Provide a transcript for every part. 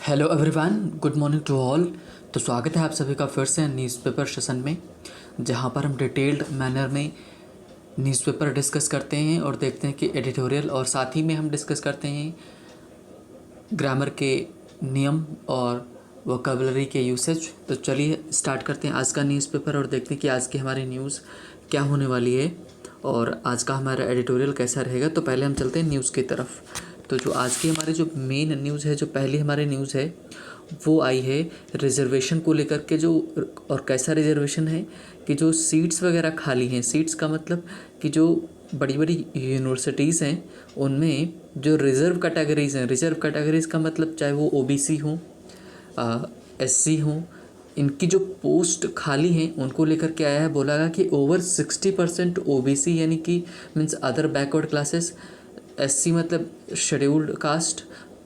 Hello everyone, good morning to all. तो स्वागत है आप सभी का फिर से न्यूज़पेपर सेशन में, जहां पर हम डिटेल्ड मैनर में न्यूज़पेपर डिस्कस करते हैं और देखते हैं कि एडिटोरियल, और साथ ही में हम डिस्कस करते हैं ग्रामर के नियम और वोकेबलरी के यूसेज। तो चलिए स्टार्ट करते हैं आज का न्यूज़पेपर और देखते हैं कि आज की हमारी न्यूज़ क्या होने वाली है और आज का हमारा एडिटोरियल कैसा रहेगा। तो पहले हम चलते हैं न्यूज़ की तरफ। तो जो आज की हमारी जो मेन न्यूज़ है, जो पहली हमारी न्यूज़ है, वो आई है रिजर्वेशन को लेकर के। जो और कैसा रिजर्वेशन है कि जो सीट्स वगैरह खाली हैं, सीट्स का मतलब कि जो बड़ी बड़ी यूनिवर्सिटीज़ हैं उनमें जो रिज़र्व कैटेगरीज़ हैं, रिज़र्व कैटेगरीज़ का मतलब चाहे वो ओबीसी हों, एससी हों, इनकी जो पोस्ट खाली हैं उनको लेकर के आया है। बोला गया कि ओवर 60% ओबीसी यानी कि means other backward classes, SC मतलब शेड्यूल्ड कास्ट,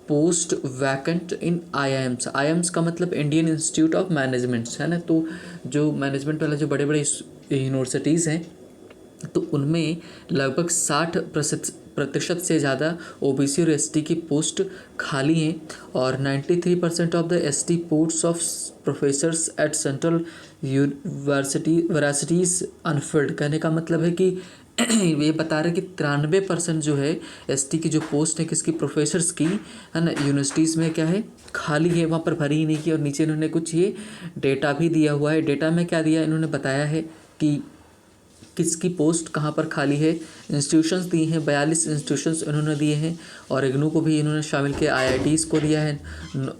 पोस्ट वैकेंट इन आईआईएम्स। आईआईएम्स का मतलब इंडियन इंस्टीट्यूट ऑफ मैनेजमेंट्स है ना। तो जो मैनेजमेंट वाला जो बड़े बड़े यूनिवर्सिटीज़ हैं तो उनमें लगभग 60% से ज़्यादा ओबीसी और एसटी की पोस्ट खाली हैं और 93% of the ST posts of professors at central universities unfilled. कहने का मतलब है कि ये बता रहे हैं कि 93% जो है एसटी की जो पोस्ट है किसकी, प्रोफेसर्स की, है ना, यूनिवर्सिटीज़ में क्या है, खाली है, वहाँ पर भरी ही नहीं की। और नीचे इन्होंने कुछ ये डेटा भी दिया हुआ है। डेटा में क्या दिया, इन्होंने बताया है कि किसकी पोस्ट कहाँ पर खाली है। इंस्टीट्यूशंस दिए हैं, 42 इंस्टीट्यूशंस इन्होंने दिए हैं और इग्नू को भी इन्होंने शामिल किया, आईआईटीज़ को दिया है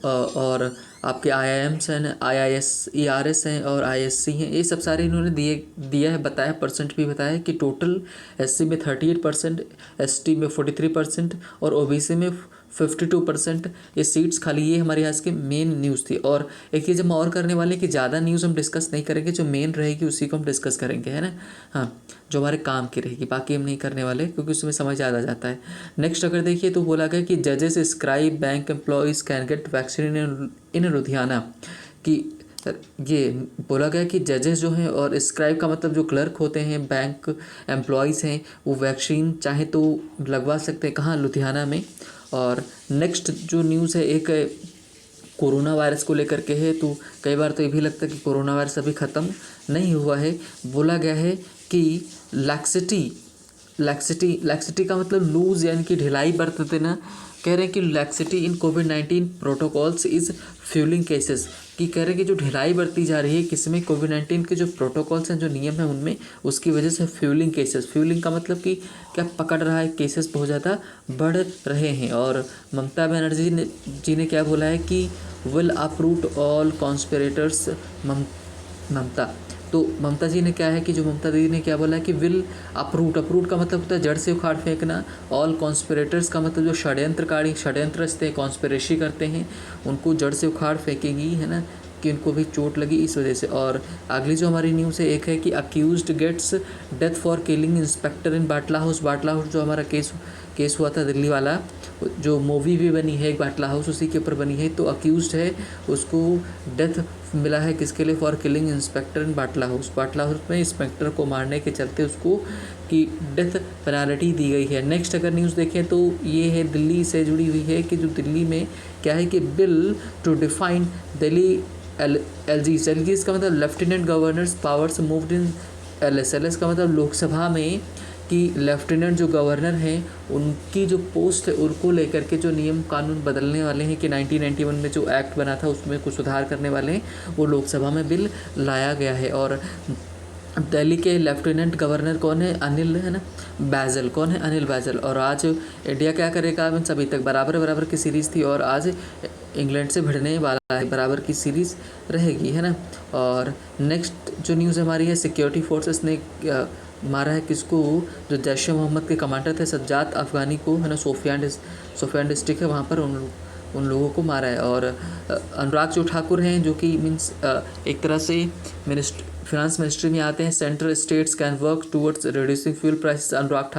और आपके आईआईएम्स हैं, आईआईएस, ईआरएस हैं और आईएससी हैं। ये सब सारे इन्होंने दिया है, बताया, परसेंट भी बताया है कि टोटल एससी में 38%, एसटी में 43% और ओबीसी में 52% ये सीट्स खाली। ये हमारे आज की मेन न्यूज़ थी। और एक चीज़ हम और करने वाले कि ज़्यादा न्यूज़ हम डिस्कस नहीं करेंगे, जो मेन रहेगी उसी को हम डिस्कस करेंगे, है ना। हाँ, जो हमारे काम की रहेगी, बाकी हम नहीं करने वाले क्योंकि उसमें समझ ज़्यादा जाता है। नेक्स्ट अगर देखिए तो बोला गया कि जजेस, scribe, bank employees can get vaccine in Ludhiana. कि ये बोला गया कि जजेस जो हैं और स्क्राइब का मतलब जो क्लर्क होते हैं, बैंक एम्प्लॉयज़ हैं, वो वैक्सीन चाहे तो लगवा सकते हैं, कहाँ, लुधियाना में। और नेक्स्ट जो न्यूज़ है एक कोरोना वायरस को लेकर के है। तो कई बार तो ये भी लगता है कि कोरोना वायरस अभी ख़त्म नहीं हुआ है। बोला गया है कि लैक्सिटी का मतलब लूज यानी कि ढिलाई बरत देना। कह रहे हैं कि laxity in covid protocols is fuelling cases. कि कह रहे हैं कि जो ढिलाई बरती जा रही है किसमें, कोविड-19 के जो प्रोटोकॉल्स हैं, जो नियम हैं उनमें, उसकी वजह से फ्यूलिंग केसेस, फ्यूलिंग का मतलब कि क्या पकड़ रहा है, केसेस बहुत ज़्यादा बढ़ रहे हैं। और ममता बनर्जी जी ने क्या बोला है कि विल अप्रूव ऑल कॉन्स्पिरेटर्स। ममता, तो ममता जी ने क्या है कि जो ममता दीदी ने क्या बोला है कि विल अप्रूव का मतलब होता है जड़ से उखाड़ फेंकना। ऑल कॉन्स्पिरेटर्स का मतलब जो षड्यंत्रकारी, षड्यंत्र रचते हैं, कॉन्स्पिरेसी करते हैं, उनको जड़ से उखाड़ फेंकेगी, है ना, कि उनको भी चोट लगी इस वजह से। और अगली जो हमारी न्यूज़ है एक है कि accused gets death for killing inspector in Batla House. Batla House जो हमारा केस हुआ था दिल्ली वाला, जो मूवी भी बनी है एक बाटला हाउस, उसी के ऊपर बनी है। तो अक्यूज्ड है, उसको डेथ मिला है किसके लिए, for killing inspector in Batla House. Batla house में इंस्पेक्टर को मारने के चलते उसको की डेथ पेनल्टी दी गई है। नेक्स्ट अगर न्यूज़ देखें तो ये है दिल्ली से जुड़ी हुई है कि जो दिल्ली में क्या है कि बिल टू डिफाइन दिल्ली एलजीज का मतलब lieutenant governors powers moved in LS का मतलब लोकसभा में कि लेफ्टिनेंट जो गवर्नर हैं उनकी जो पोस्ट है उनको लेकर के जो नियम कानून बदलने वाले हैं कि 1991 में जो एक्ट बना था उसमें कुछ सुधार करने वाले हैं, वो लोकसभा में बिल लाया गया है। और दिल्ली के लेफ्टिनेंट गवर्नर कौन है, अनिल, है ना, बैजल। कौन है, अनिल बैजल। और आज इंडिया क्या करेगा, मीन्स अभी तक बराबर की सीरीज़ थी और आज इंग्लैंड से भिड़ने वाला है, बराबर की सीरीज़ रहेगी, है ना। और नेक्स्ट जो न्यूज़ हमारी है, सिक्योरिटी फोर्सेस ने मारा है किसको, जो जैश मोहम्मद के कमांडर थे सज्जाद अफ़गानी को, है ना, सोफियान डिस्ट्रिक्ट है वहाँ पर उन लोगों को मारा है। और अनुराग जो ठाकुर हैं जो कि मीन्स एक तरह से फिनांस मिनिस्ट्री में आते हैं, central states can work towards reducing fuel prices. Anurag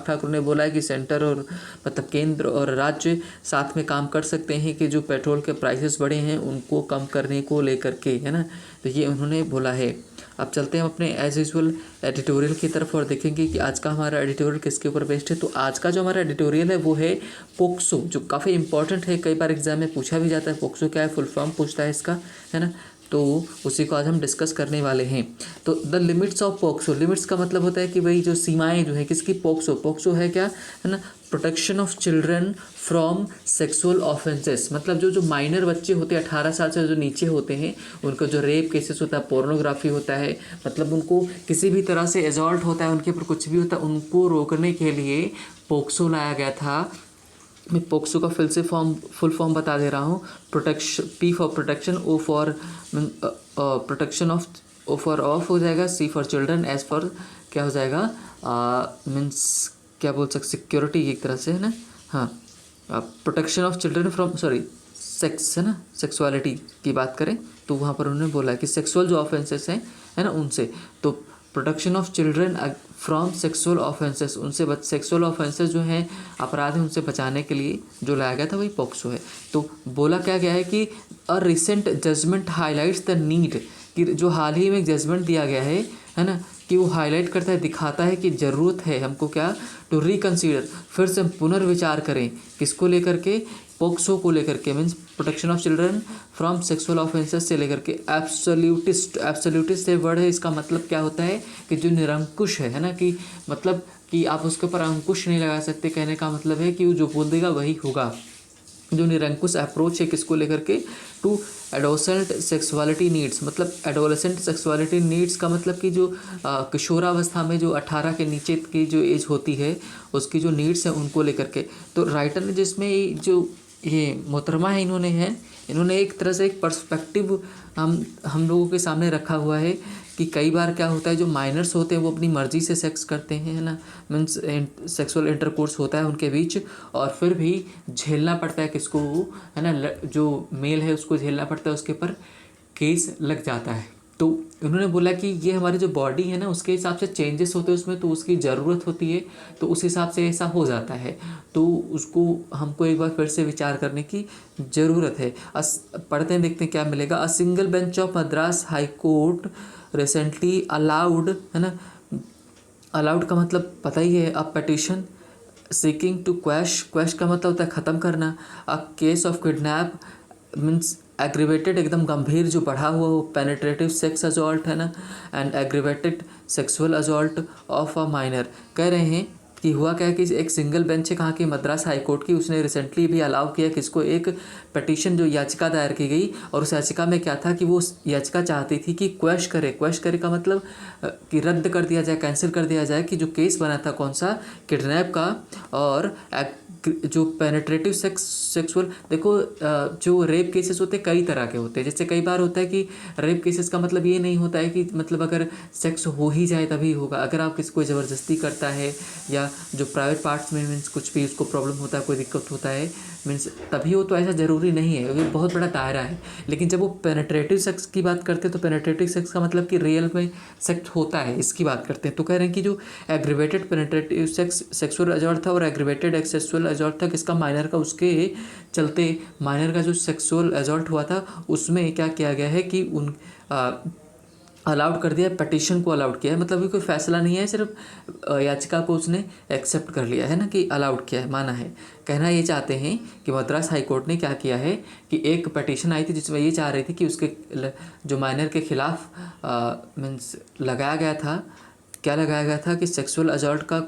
Thakur ने बोला है कि सेंटर और मतलब केंद्र और राज्य साथ में काम कर सकते हैं कि जो पेट्रोल के प्राइसेस बढ़े हैं उनको कम करने को लेकर के, है ना। तो ये उन्होंने बोला है। अब चलते हैं हम अपने एज यूजुअल एडिटोरियल की तरफ और देखेंगे कि आज का हमारा एडिटोरियल किसके ऊपर बेस्ड है। तो आज का जो हमारा एडिटोरियल है वो है पोक्सो, जो काफ़ी इंपॉर्टेंट है, कई बार एग्जाम में पूछा भी जाता है। पोक्सो क्या है, फुल फॉर्म पूछता है इसका, है ना। तो उसी को आज हम डिस्कस करने वाले हैं। तो the limits of POCSO, limits का मतलब होता है कि भाई जो सीमाएं जो है किसकी, पोक्सो है क्या, है ना, protection of children from sexual offences. मतलब जो माइनर बच्चे होते हैं 18 साल से जो नीचे होते हैं उनको जो रेप केसेस होता है, पोर्नोग्राफी होता है, मतलब उनको किसी भी तरह से एजॉल्ट होता है, उनके ऊपर कुछ भी होता है, उनको रोकने के लिए पोक्सो लाया गया था। मैं पोक्सो का फुल फॉर्म बता दे रहा हूँ। Protection, P for protection, O for protection of, O for of हो जाएगा, C for children, S for क्या हो जाएगा, मीन्स क्या बोल सकते, सिक्योरिटी एक तरह से, है ना। हाँ, protection of children from, sorry sex, है ना, सेक्सुअलिटी की बात करें तो वहाँ पर उन्होंने बोला कि सेक्सुअल जो ऑफेंसेस हैं, है ना, उनसे। तो protection of children from sexual offences, उनसे सेक्सुअल ऑफेंसेस जो हैं अपराध हैं उनसे बचाने के लिए जो लाया गया था वही पोक्सो है। तो बोला क्या गया है कि a recent judgment highlights the need, कि जो हाल ही में एक जजमेंट दिया गया है ना, कि वो हाईलाइट करता है, दिखाता है कि ज़रूरत है हमको क्या, टू रिकन्सीडर, फिर से पुनर्विचार करें, किसको लेकर के, पोक्सो को लेकर के, means protection of children from sexual offences से लेकर के। एब्सोल्यूटिस्ट से वर्ड है, इसका मतलब क्या होता है कि जो निरंकुश है ना, कि मतलब कि आप उसके ऊपर अंकुश नहीं लगा सकते, कहने का मतलब है कि वो जो बोल देगा वही होगा। जो निरंकुश अप्रोच है किसको लेकर के, टू एडोलसेंट सेक्सुअलिटी नीड्स, मतलब एडोलसेंट सेक्सुअलिटी नीड्स का मतलब कि जो किशोरावस्था में जो 18 के नीचे की जो एज होती है उसकी जो नीड्स हैं उनको लेकर के। तो राइटर ने जिसमें जो ये मोहतरमा है इन्होंने एक तरह से एक पर्सपेक्टिव हम लोगों के सामने रखा हुआ है कि कई बार क्या होता है, जो माइनर्स होते हैं वो अपनी मर्ज़ी से सेक्स करते हैं, है ना, मीन्स सेक्सुअल इंटरकोर्स होता है उनके बीच, और फिर भी झेलना पड़ता है किसको, है ना, जो मेल है उसको झेलना पड़ता है, उसके ऊपर केस लग जाता है। तो उन्होंने बोला कि ये हमारी जो बॉडी है ना उसके हिसाब से चेंजेस होते हैं उसमें, तो उसकी ज़रूरत होती है, तो उस हिसाब से ऐसा हो जाता है, तो उसको हमको एक बार फिर से विचार करने की ज़रूरत है। पढ़ते हैं, देखते हैं क्या मिलेगा। A single bench of Madras high court recently allowed, है ना, अलाउड का मतलब पता ही है, अ पिटीशन सीकिंग टू क्वैश का मतलब होता है ख़त्म करना, a case of kidnap means aggravated, एकदम गंभीर जो बढ़ा हुआ हो, पेनिट्रेटिव सेक्स असॉल्ट, है ना, and aggravated sexual assault of a minor. कह रहे हैं कि हुआ क्या है कि एक सिंगल बेंच है कहाँ की, मद्रास हाई कोर्ट की, उसने रिसेंटली भी अलाउ किया कि इसको एक पिटीशन जो याचिका दायर की गई, और उस याचिका में क्या था कि वो याचिका चाहती थी कि क्वैश करे का मतलब कि रद्द कर दिया जाए, कैंसिल कर दिया जाए, कि जो केस बना था कौन सा, किडनैप का, और जो पेनिट्रेटिव सेक्सुअल, देखो जो रेप केसेस होते हैं कई तरह के होते हैं। जैसे कई बार होता है कि रेप केसेस का मतलब ये नहीं होता है कि मतलब अगर सेक्स हो ही जाए तभी होगा, अगर आप किसी को ज़बरदस्ती करता है या जो प्राइवेट पार्ट्स में मीन्स कुछ भी उसको प्रॉब्लम होता है, कोई दिक्कत होता है मीन्स तभी हो, तो ऐसा ज़रूरी नहीं है, ये बहुत बड़ा दायरा है। लेकिन जब वो पेनिट्रेटिव सेक्स की बात करते हैं तो पेनिट्रेटिव सेक्स का मतलब कि रियल में सेक्स होता है, इसकी बात करते हैं। तो कह रहे हैं कि जो एग्रीवेटेड पेनिट्रेटिव सेक्सुअल असॉल्ट था और एग्रीवेटेड सेक्सुअल असॉल्ट था किसका, माइनर का, उसके चलते माइनर का जो सेक्सुअल असॉल्ट हुआ था उसमें क्या किया गया है कि उन अलाउड कर दिया, पिटीशन को अलाउड किया है, मतलब ये कोई फैसला नहीं है, सिर्फ याचिका को उसने एक्सेप्ट कर लिया है ना, कि अलाउड किया है, माना है। कहना ये चाहते हैं कि मद्रास हाई कोर्ट ने क्या किया है कि एक पिटीशन आई थी जिसमें ये चाह रही थी कि उसके जो माइनर के खिलाफ मीन्स लगाया गया था, क्या लगाया गया था कि सेक्सुअल असॉल्ट का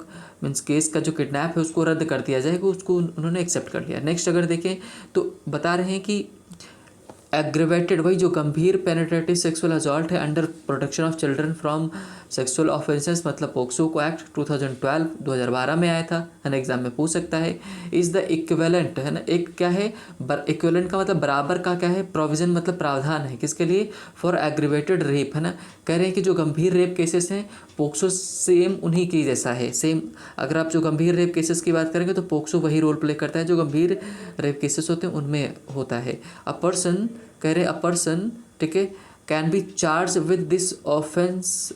मीन्स केस का जो किडनैप है उसको रद्द कर दिया जाए, उसको उन्होंने एक्सेप्ट कर लिया। नेक्स्ट अगर देखें तो बता रहे हैं कि एग्रीवेटेड, वही जो गंभीर पेनिट्रेटिव सेक्सुअल असॉल्ट है under protection of children from sexual offences, मतलब पोक्सो को एक्ट 2012 में आया था, है ना, एग्जाम में पूछ सकता है। इज़ द इक्विवेलेंट, है ना, एक क्या है, इक्विवेलेंट का मतलब बराबर का क्या है, प्रोविजन मतलब प्रावधान है किसके लिए, फॉर एग्रीवेटेड रेप, है ना। कह रहे हैं कि जो गंभीर रेप केसेस हैं पोक्सो सेम उन्हीं की जैसा है, सेम। अगर आप जो गंभीर रेप केसेस की बात करेंगे तो पोक्सो वही रोल प्ले करता है जो गंभीर रेप केसेस होते हैं उनमें होता है। अ पर्सन, कह रहे अ पर्सन, ठीक है, can be charge with this offence.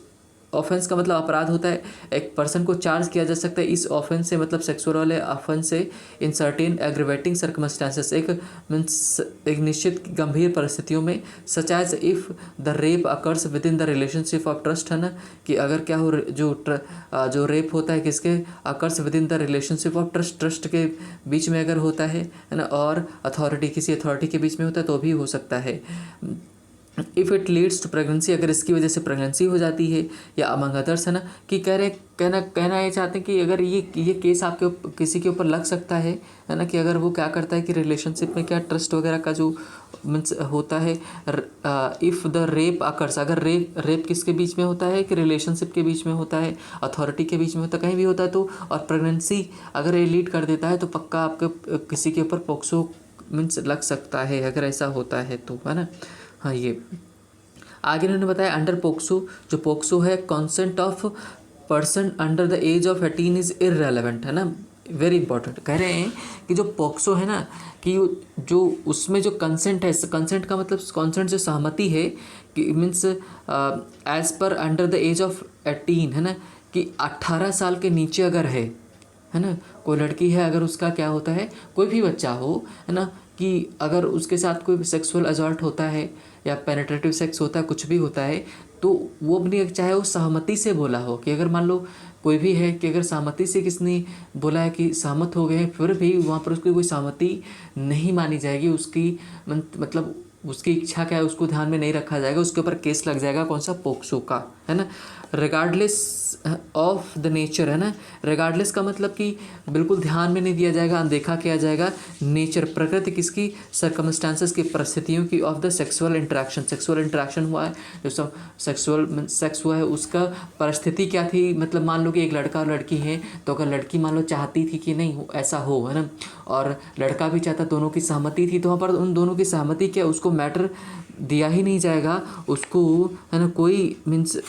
Offence का मतलब अपराध होता है, एक पर्सन को चार्ज किया जा सकता है इस ऑफेंस से, मतलब सेक्सुअल वाले ऑफेंस से, इन सर्टेन एग्रीवेटिंग सर्कमस्टांसेस, एक मीन्स एक निश्चित गंभीर परिस्थितियों में, such as if the rape occurs within the relationship of trust, है ना, कि अगर क्या हो जो रेप होता है किसके, occurs within the relationship of trust, trust के बीच में अगर होता है ना, और अथॉरिटी, किसी अथॉरिटी के बीच में होता है तो भी हो सकता है। If it leads to pregnancy, अगर इसकी वजह से प्रेगनेंसी हो जाती है, या अमंग अदर्स, है ना, कि कहना ये चाहते हैं कि अगर ये केस आपके किसी के ऊपर लग सकता है ना, कि अगर वो क्या करता है कि रिलेशनशिप में क्या ट्रस्ट वगैरह का जो मीन्स होता है, इफ़ द रेप अकर्स, अगर रेप किसके बीच में होता है कि रिलेशनशिप के बीच में होता है, अथॉरिटी के बीच में होता है, कहीं भी होता है तो, और प्रेगनेंसी अगर ये लीड कर देता है तो पक्का आपके किसी के ऊपर पोक्सो मीन्स लग सकता है, अगर ऐसा होता है तो, है ना। हाँ, ये आगे इन्होंने बताया अंडर पोक्सो, जो पोक्सो है, consent of person under the age of 18 is irrelevant, है ना, वेरी इंपॉर्टेंट। कह रहे हैं कि जो पोक्सो है ना, कि जो उसमें जो कंसेंट है, कंसेंट का मतलब कंसेंट जो सहमति है, कि मीन्स एज पर अंडर द एज ऑफ 18, है ना, कि 18 साल के नीचे अगर है ना, कोई लड़की है, अगर उसका क्या होता है, कोई भी बच्चा हो, है ना, कि अगर उसके साथ कोई सेक्सुअल असॉल्ट होता है या पेनिट्रेटिव सेक्स होता है, कुछ भी होता है, तो वो अपनी, चाहे वो सहमति से बोला हो, कि अगर मान लो कोई भी है कि अगर सहमति से किसने बोला है कि सहमत हो गए हैं, फिर भी वहाँ पर उसकी कोई सहमति नहीं मानी जाएगी, उसकी मतलब उसकी इच्छा क्या है उसको ध्यान में नहीं रखा जाएगा, उसके ऊपर केस लग जाएगा, कौन सा, पोक्सो का, है ना। रिगार्डलेस ऑफ द नेचर, है ना, रिगार्डलेस का मतलब कि बिल्कुल ध्यान में नहीं दिया जाएगा, अनदेखा किया जाएगा, नेचर प्रकृति किसकी, सर्कमस्टांसेस की, परिस्थितियों की, ऑफ द सेक्सुअल इंटरेक्शन हुआ है, जो सब सेक्सुअल सेक्स हुआ है उसका परिस्थिति क्या थी, मतलब मान लो कि एक लड़का और लड़की है, तो अगर लड़की मान लो चाहती थी कि नहीं ऐसा हो, है ना, और लड़का भी चाहता, दोनों की सहमति थी, तो वहाँ पर उन दोनों की सहमति क्या, उसको मैटर दिया ही नहीं जाएगा, उसको, है ना, कोई मीन्स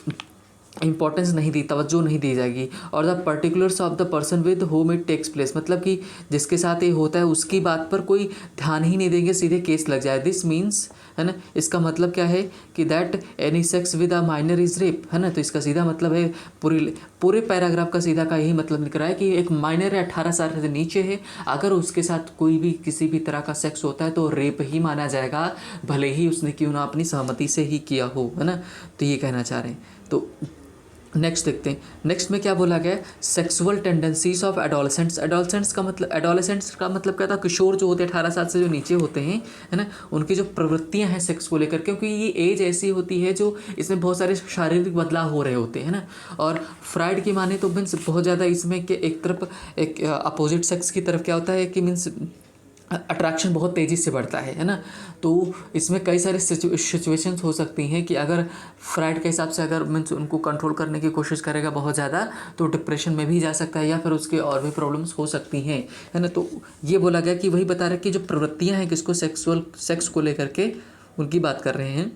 इंपॉर्टेंस नहीं दी, तवज्जो नहीं दी जाएगी। और the particulars of the person with whom it takes place, मतलब कि जिसके साथ ये होता है उसकी बात पर कोई ध्यान ही नहीं देंगे, सीधे केस लग जाए। दिस मीन्स, है ना, इसका मतलब क्या है कि that any sex with a minor is rape, है ना, तो इसका सीधा मतलब है, पूरे पैराग्राफ का सीधा का यही मतलब निकल रहा है कि एक माइनर 18 साल से नीचे है, अगर उसके साथ कोई भी किसी भी तरह का सेक्स होता है तो रेप ही माना जाएगा, भले ही उसने क्यों ना अपनी सहमति से ही किया हो, है ना। तो ये कहना चाह रहे हैं। तो नेक्स्ट देखते हैं, नेक्स्ट में क्या बोला गया, sexual tendencies of adolescents. Adolescents का मतलब क्या था, किशोर जो होते हैं 18 साल से जो नीचे होते हैं, है ना, उनकी जो प्रवृत्तियां हैं सेक्स को लेकर, क्योंकि ये एज ऐसी होती है जो इसमें बहुत सारे शारीरिक बदलाव हो रहे होते हैं ना। और फ्राइड की माने तो मीन्स बहुत ज़्यादा इसमें कि एक तरफ एक अपोजिट सेक्स की तरफ क्या होता है कि मीन्स अट्रैक्शन बहुत तेज़ी से बढ़ता है ना। तो इसमें कई सारे सिचुएशंस हो सकती हैं कि अगर फ्राइड के हिसाब से अगर मीन्स उनको कंट्रोल करने की कोशिश करेगा बहुत ज़्यादा, तो डिप्रेशन में भी जा सकता है, या फिर उसके और भी प्रॉब्लम्स हो सकती हैं, है ना। तो ये बोला गया कि वही बता रहा है कि जो प्रवृत्तियाँ हैं किसको, सेक्स को लेकर के उनकी बात कर रहे हैं।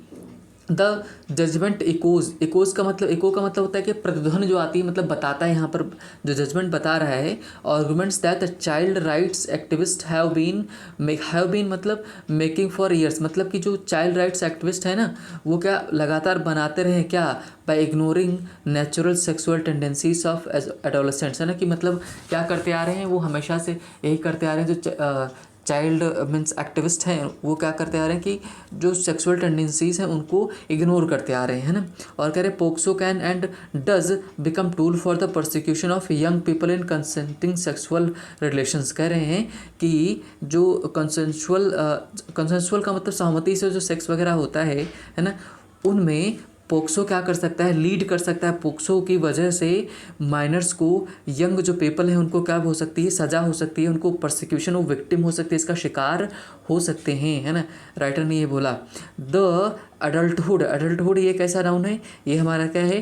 द जजमेंट इकोज का मतलब होता है कि प्रतिध्वनि जो आती है, मतलब बताता है, यहाँ पर जो जजमेंट बता रहा है, arguments that the child rights activist have been मतलब मेकिंग फॉर ईयर्स, मतलब कि जो चाइल्ड राइट्स एक्टिविस्ट है ना, वो क्या लगातार बनाते रहे क्या, by ignoring natural sexual tendencies of adolescents, है ना, कि मतलब क्या करते आ रहे हैं, वो हमेशा से यही करते आ रहे हैं, जो चाइल्ड मीन्स एक्टिविस्ट हैं वो क्या करते आ रहे हैं कि जो सेक्सुअल टेंडेंसीज हैं उनको इग्नोर करते आ रहे हैं ना। और कह रहे POCSO can and does become tool for the prosecution of young people in consenting sexual relations. कह रहे हैं कि जो कंसेंसुअल का मतलब सहमति से जो सेक्स वगैरह होता है ना, उनमें पोक्सो क्या कर सकता है, लीड कर सकता है। पोक्सो की वजह से माइनर्स को, यंग जो पीपल हैं उनको क्या हो सकती है, सज़ा हो सकती है, उनको प्रोसिक्यूशन, वो विक्टिम हो सकते हैं, इसका शिकार हो सकते हैं, है ना। राइटर ने ये बोला। द अडल्टहुड ये कैसा नाउन है, ये हमारा क्या है,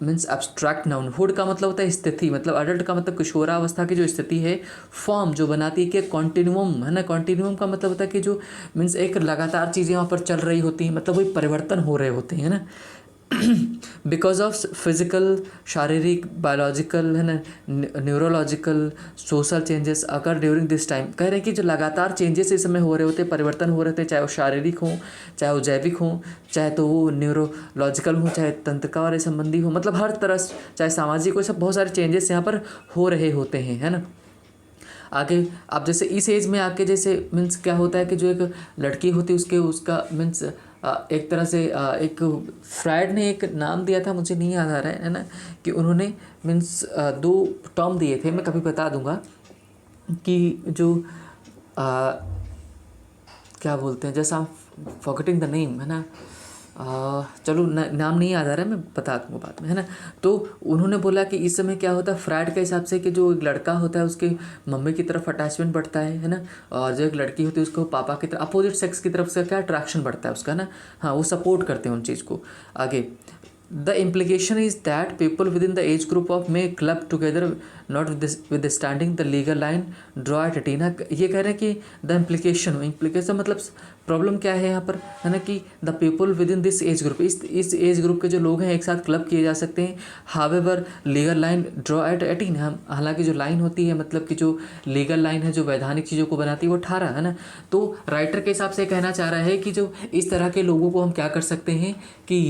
मीन्स एब्स्ट्रैक्ट नाउन। हुड का मतलब होता है स्थिति, मतलब अडल्ट का मतलब किशोरावस्था की जो स्थिति है, फॉर्म जो बनाती है कि कॉन्टिन्यूम, है ना। कॉन्टिन्यूम का मतलब होता है कि जो मीन्स एक लगातार चीज़ें वहाँ पर चल रही होती हैं, मतलब वही परिवर्तन हो रहे होते हैं ना। बिकॉज ऑफ फिजिकल, शारीरिक, बायोलॉजिकल, है ना, न्यूरोलॉजिकल, सोशल चेंजेस अगर ड्यूरिंग दिस टाइम। कह रहे हैं कि जो लगातार चेंजेस इस समय हो रहे होते, परिवर्तन हो रहे थे, चाहे वो शारीरिक हो, चाहे वो जैविक हो, चाहे तो वो न्यूरोलॉजिकल हो, चाहे तंत्रिका वाले संबंधी हो, मतलब हर तरह, चाहे सामाजिक हो, सब बहुत सारे चेंजेस यहाँ पर हो रहे होते हैं, है ना। आगे आप जैसे इस एज में आके जैसे मीन्स क्या होता है कि जो एक लड़की होती है उसके उसका मीन्स एक तरह से एक फ्रायड ने एक नाम दिया था, मुझे नहीं याद आ रहा है ना, कि उन्होंने मीन्स दो टर्म दिए थे, मैं कभी बता दूंगा, कि जो क्या बोलते हैं, जैसा फॉरगेटिंग द नेम, है ना, चलो नाम नहीं याद आ रहा है, मैं बता दूंगा बाद में, है ना। तो उन्होंने बोला कि इस समय क्या होता है फ्रायड के हिसाब से कि जो एक लड़का होता है उसके मम्मी की तरफ अटैचमेंट बढ़ता है ना, और जो एक लड़की होती है उसको पापा की तरफ, अपोजिट सेक्स की तरफ से क्या अट्रैक्शन बढ़ता है उसका ना, हाँ, वो सपोर्ट करते हैं उन चीज़ को। आगे the implication is that people with in the age group of May club together not with standing the legal line draw at eighteen. ये कह रहे हैं कि द इम्प्लीकेशन मतलब प्रॉब्लम क्या है यहाँ पर, है ना, कि the people with in this age group, इस एज ग्रुप के जो लोग हैं एक साथ क्लब किए जा सकते हैं। However legal line draw at 18, हम हालांकि जो लाइन होती है मतलब कि जो लीगल लाइन है जो वैधानिक चीज़ों को बनाती है वो 18, है ना। तो राइटर के हिसाब से कहना चाह रहा है कि जो इस तरह के लोगों को हम क्या कर सकते हैं कि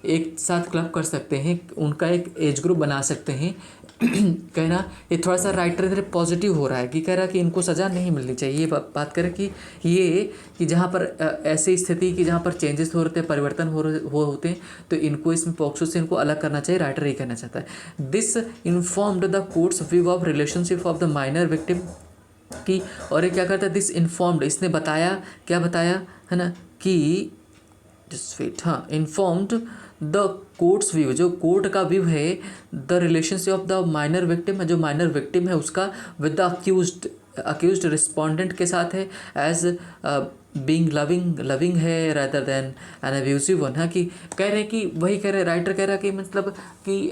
एक साथ क्लब कर सकते हैं, उनका एक एज ग्रुप बना सकते हैं। कहना ये थोड़ा सा राइटर इधर पॉजिटिव हो रहा है कि कह रहा है कि इनको सज़ा नहीं मिलनी चाहिए। ये बात करें कि ये कि जहाँ पर ऐसी स्थिति कि जहाँ पर चेंजेस हो रहे थे, परिवर्तन होते हैं, तो इनको इसमें पॉक्सो से इनको अलग करना चाहिए, राइटर ये कहना चाहता है। This informed the courts view of relationship of the minor victim की, और ये क्या करता है, दिस इन्फॉर्म्ड, इसने बताया, क्या बताया, है ना, कि जस्ट वेट, हाँ, इन्फॉर्म्ड द कोर्ट्स व्यू, जो कोर्ट का व्यू है, the relationship of the minor victim, जो माइनर विक्टिम है उसका विद द अक्यूज्ड रिस्पोंडेंट के साथ है, एज बीइंग लविंग है rather than N abusive one, है कि कह रहे हैं कि वही कह रहे, राइटर कह रहा है कि मतलब कि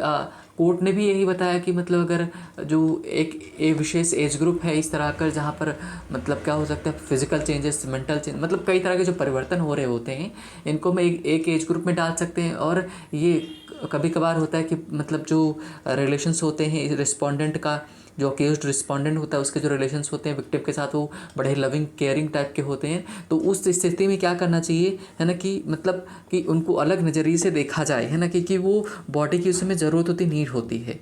कोर्ट ने भी यही बताया कि मतलब अगर जो एक विशेष एज ग्रुप है इस तरह का, जहाँ पर मतलब क्या हो सकता है फिजिकल चेंजेस, मेंटल चेंज, मतलब कई तरह के जो परिवर्तन हो रहे होते हैं, इनको हम एक एज ग्रुप में डाल सकते हैं। और ये कभी कभार होता है कि मतलब जो रिलेशंस होते हैं रिस्पोंडेंट का, जो अक्यूज्ड रिस्पोंडेंट होता है उसके जो रिलेशंस होते हैं विक्टिम के साथ, वो बड़े लविंग केयरिंग टाइप के होते हैं। तो उस स्थिति में क्या करना चाहिए, है ना, कि मतलब कि उनको अलग नज़रिए से देखा जाए, है ना, क्योंकि वो बॉडी की उसमें ज़रूरत होती, नीड होती है।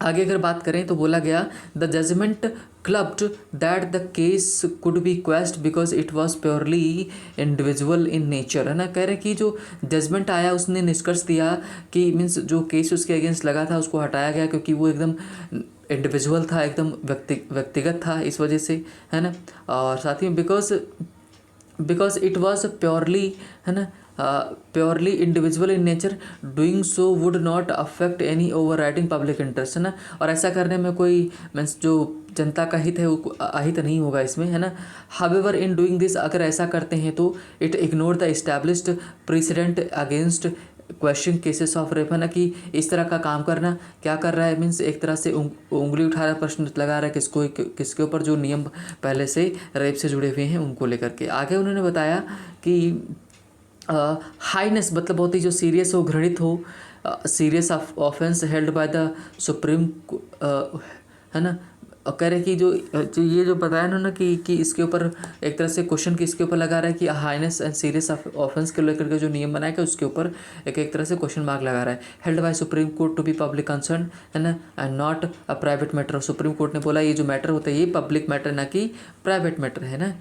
आगे अगर बात करें तो बोला गया the judgment clubbed that the case could be quashed because it was purely individual in nature, है ना। कह रहे कि जो जजमेंट आया उसने निष्कर्ष दिया कि मीन्स जो केस उसके अगेंस्ट लगा था उसको हटाया गया क्योंकि वो एकदम इंडिविजुअल था, एकदम व्यक्तिगत था, इस वजह से, है ना। और साथ ही बिकॉज इट वॉज प्योरली, है ना, purely individual in nature, doing so would not affect any over riding public interest, है ना। और ऐसा करने में कोई मीन्स जो जनता का हित है वो अहित नहीं होगा इसमें, है ना। हावेवर इन डूइंग दिस, अगर ऐसा करते हैं तो it ignore the established president against question cases of rape, है ना, कि इस तरह का काम करना क्या कर रहा है, मीन्स एक तरह से उंगली उठा रहा, प्रश्न लगा रहा है किसके ऊपर जो नियम पहले से रेप से जुड़े हुए हैं उनको लेकर के। आगे उन्होंने बताया कि हाईनेस मतलब बहुत ही जो सीरियस हो, घृणित हो, serious offence held by the supreme, है ना। और कह रहे कि जो ये जो बताया ना कि इसके ऊपर एक तरह से क्वेश्चन कि इसके ऊपर लगा रहा है कि हाईनेस एंड सीरियस ऑफेंस के लेकर के जो नियम बनाया गया उसके ऊपर एक तरह से क्वेश्चन मार्क लगा रहा है। Held by Supreme Court to be public concern, है ना, and not a private matter. Supreme Court ने बोला ये जो मैटर होता है ये पब्लिक मैटर ना कि प्राइवेट मैटर है ना।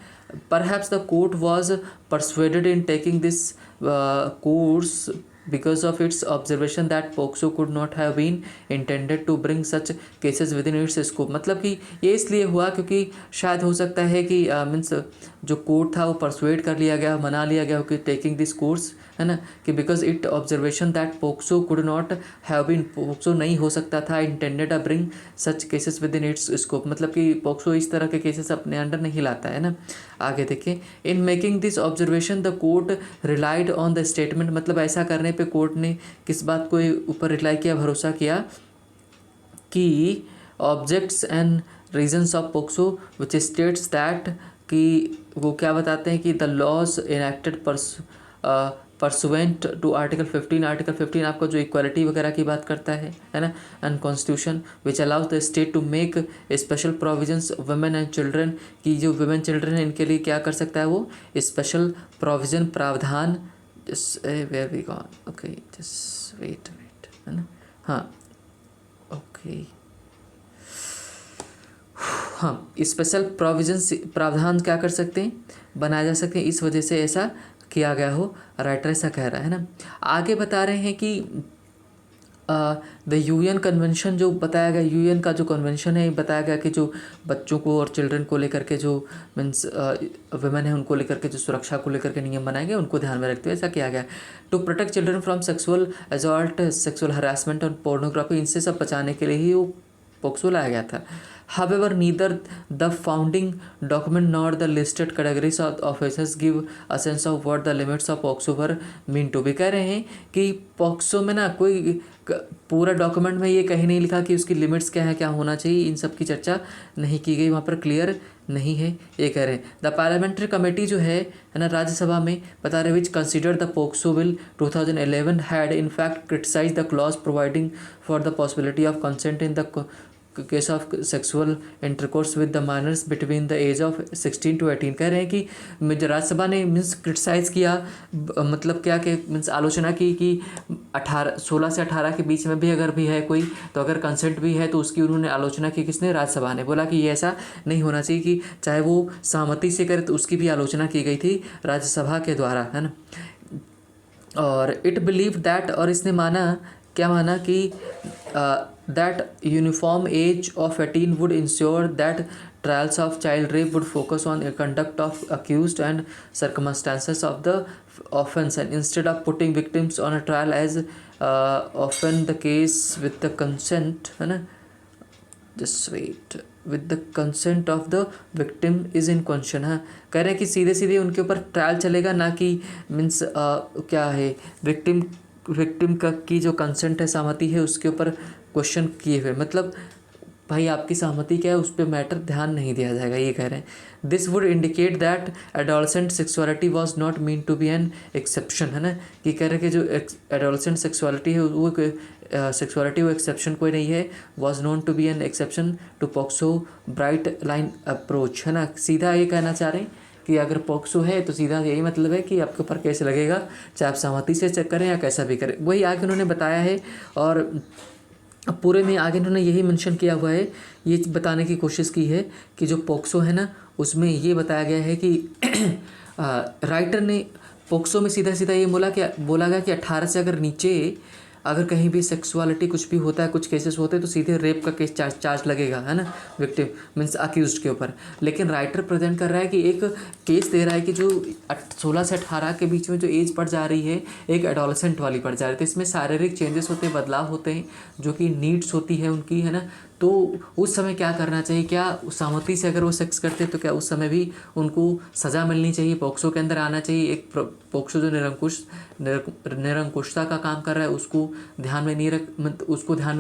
Perhaps the court was persuaded in taking this course because of its observation that POCSO could not have been intended to bring such cases within its scope, मतलब कि ये इसलिए हुआ क्योंकि शायद हो सकता है कि मीन्स जो कोर्ट था वो परसुएड कर लिया गया, मना लिया गया कि टेकिंग दिस कोर्स, है ना, कि because it observation that POCSO could not have been, POCSO नहीं हो सकता था intended a bring such cases within its scope, मतलब कि पोक्सो इस तरह के केसेस अपने अंडर नहीं लाता है ना। आगे देखिए, in making this observation the court relied on the statement, मतलब ऐसा करने पे कोर्ट ने किस बात को ऊपर रिलाई किया, भरोसा किया कि objects and reasons of POCSO which states that, कि वो क्या बताते हैं कि the laws enacted pursuant to article 15। Article 15 आपका जो इक्वालिटी वगैरह की बात करता है ना। And constitution which allows the state to make special provisions women and children, की जो वुमेन चिल्ड्रन है इनके लिए क्या कर सकता है वो स्पेशल प्रोविजन प्रावधान। Where we gone, okay just wait है ना। हाँ ओके, हाँ स्पेशल प्रोविजंस प्रावधान क्या कर सकते हैं, बनाए जा सकते हैं, इस वजह से ऐसा किया गया हो, राइटर ऐसा कह रहा है ना। आगे बता रहे हैं कि द यूएन कन्वेंशन जो बताया गया, यूएन का जो कन्वेंशन है बताया गया कि जो बच्चों को और चिल्ड्रन को लेकर के जो मीन्स वुमेन है उनको लेकर के जो सुरक्षा को लेकर के नियम बनाए गए उनको ध्यान में रखते हुए ऐसा किया गया। To protect children from sexual assault, sexual harassment और पोर्नोग्राफी, इनसे सब बचाने के लिए ही वो पोक्सो लाया गया था। However, neither the founding document nor the listed categories of offences give a sense of what the limits of POCSO were meant to be। कह रहे हैं कि पॉक्सो में ना कोई पूरा डॉक्यूमेंट में ये कहीं नहीं लिखा कि उसकी लिमिट्स क्या है, क्या होना चाहिए, इन सब की चर्चा नहीं की गई, वहाँ पर क्लियर नहीं है ये कह रहे हैं। द पार्लियामेंट्री कमेटी जो है ना राज्यसभा में बता रहे which consider the POCSO bill 2011 had in fact criticise the clause providing for the possibility of consent in the case of sexual intercourse with the minors between the age of 16 to 18। कह रहे हैं कि राज्यसभा ने means criticise किया, मतलब क्या कि means आलोचना की कि 16 से 18 के बीच में भी अगर भी है कोई तो अगर कंसेंट भी है तो उसकी उन्होंने आलोचना की। किसने? राज्यसभा ने। बोला कि ये ऐसा नहीं होना चाहिए कि चाहे वो सहमति से करे, तो उसकी भी आलोचना की गई थी राज्यसभा के द्वारा, है ना। और इट बिलीव दैट, और इसने माना, क्या माना कि that uniform age of 18 would ensure that trials of child rape would focus on the conduct of accused and circumstances of the offense, and instead of putting victims on a trial as often the case with the consent, है ना, just wait, with the consent of the victim is in question। हाँ, कह रहे हैं कि सीधे सीधे उनके ऊपर ट्रायल चलेगा, ना कि मीन्स क्या है विक्टिम का की जो कंसेंट है, सहमति है, उसके ऊपर क्वेश्चन किए हुए, मतलब भाई आपकी सहमति क्या है उस पर मैटर ध्यान नहीं दिया जाएगा, ये कह रहे हैं। This would indicate that adolescent sexuality was not mean to be an exception, है ना, कि कह रहे हैं कि जो एडोलसेंट सेक्सुअलिटी है वो सेक्सुअलिटी वो एक्सेप्शन कोई नहीं है, was known to be an exception to POCSO bright line approach, है ना। सीधा ये कहना चाह रहे हैं कि अगर पॉक्सो है तो सीधा यही मतलब है कि आपके ऊपर केस लगेगा, चाहे आप सहमति से चेक करें या कैसा भी करें, वही आगे उन्होंने बताया है। और पूरे में आगे उन्होंने यही मेंशन किया हुआ है, ये बताने की कोशिश की है कि जो पॉक्सो है ना उसमें ये बताया गया है कि राइटर ने पॉक्सो में सीधा सीधा ये बोला गया कि 18 से अगर नीचे अगर कहीं भी सेक्सुअलिटी कुछ भी होता है, कुछ केसेस होते हैं तो सीधे रेप का केस चार्ज लगेगा, है ना, विक्टिम मीन्स अक्यूज्ड के ऊपर। लेकिन राइटर प्रेजेंट कर रहा है कि एक केस दे रहा है कि जो 16 से 18 के बीच में जो एज बढ़ जा रही है, एक एडोलसेंट वाली बढ़ जा रही है, तो इसमें शारीरिक चेंजेस होते हैं, बदलाव होते हैं, जो कि नीड्स होती है उनकी, है ना। तो उस समय क्या करना चाहिए, क्या सहमति से अगर वो सेक्स करते हैं तो क्या उस समय भी उनको सज़ा मिलनी चाहिए, पॉक्सो के अंदर आना चाहिए। एक पॉक्सो जो निरंकुशता का काम कर रहा है उसको ध्यान में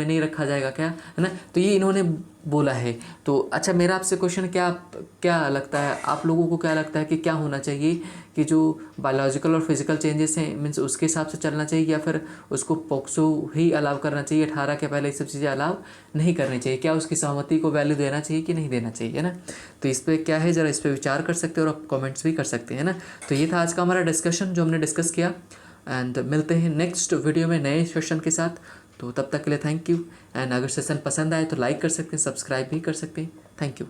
नहीं रखा जाएगा क्या, है ना। तो ये इन्होंने बोला है। तो अच्छा, मेरा आपसे क्वेश्चन क्या लगता है, आप लोगों को क्या लगता है कि क्या होना चाहिए, कि जो बायोलॉजिकल और फिजिकल चेंजेस हैं मीन्स उसके हिसाब से चलना चाहिए, या फिर उसको पॉक्सो ही अलाउ करना चाहिए, 18 के पहले ये सब चीज़ें अलाउ नहीं करनी चाहिए, क्या उसकी सहमति को वैल्यू देना चाहिए कि नहीं देना चाहिए, है ना। तो इस पर क्या है, ज़रा इस पर विचार कर सकते हैं और आप कमेंट्स भी कर सकते हैं ना। तो ये था आज का हमारा डिस्कशन जो हमने डिस्कस किया, एंड मिलते हैं नेक्स्ट वीडियो में नए सेशन के साथ। तो तब तक के लिए थैंक यू, एंड अगर सेशन पसंद आए तो लाइक कर सकते हैं, सब्सक्राइब भी कर सकते हैं। Thank you.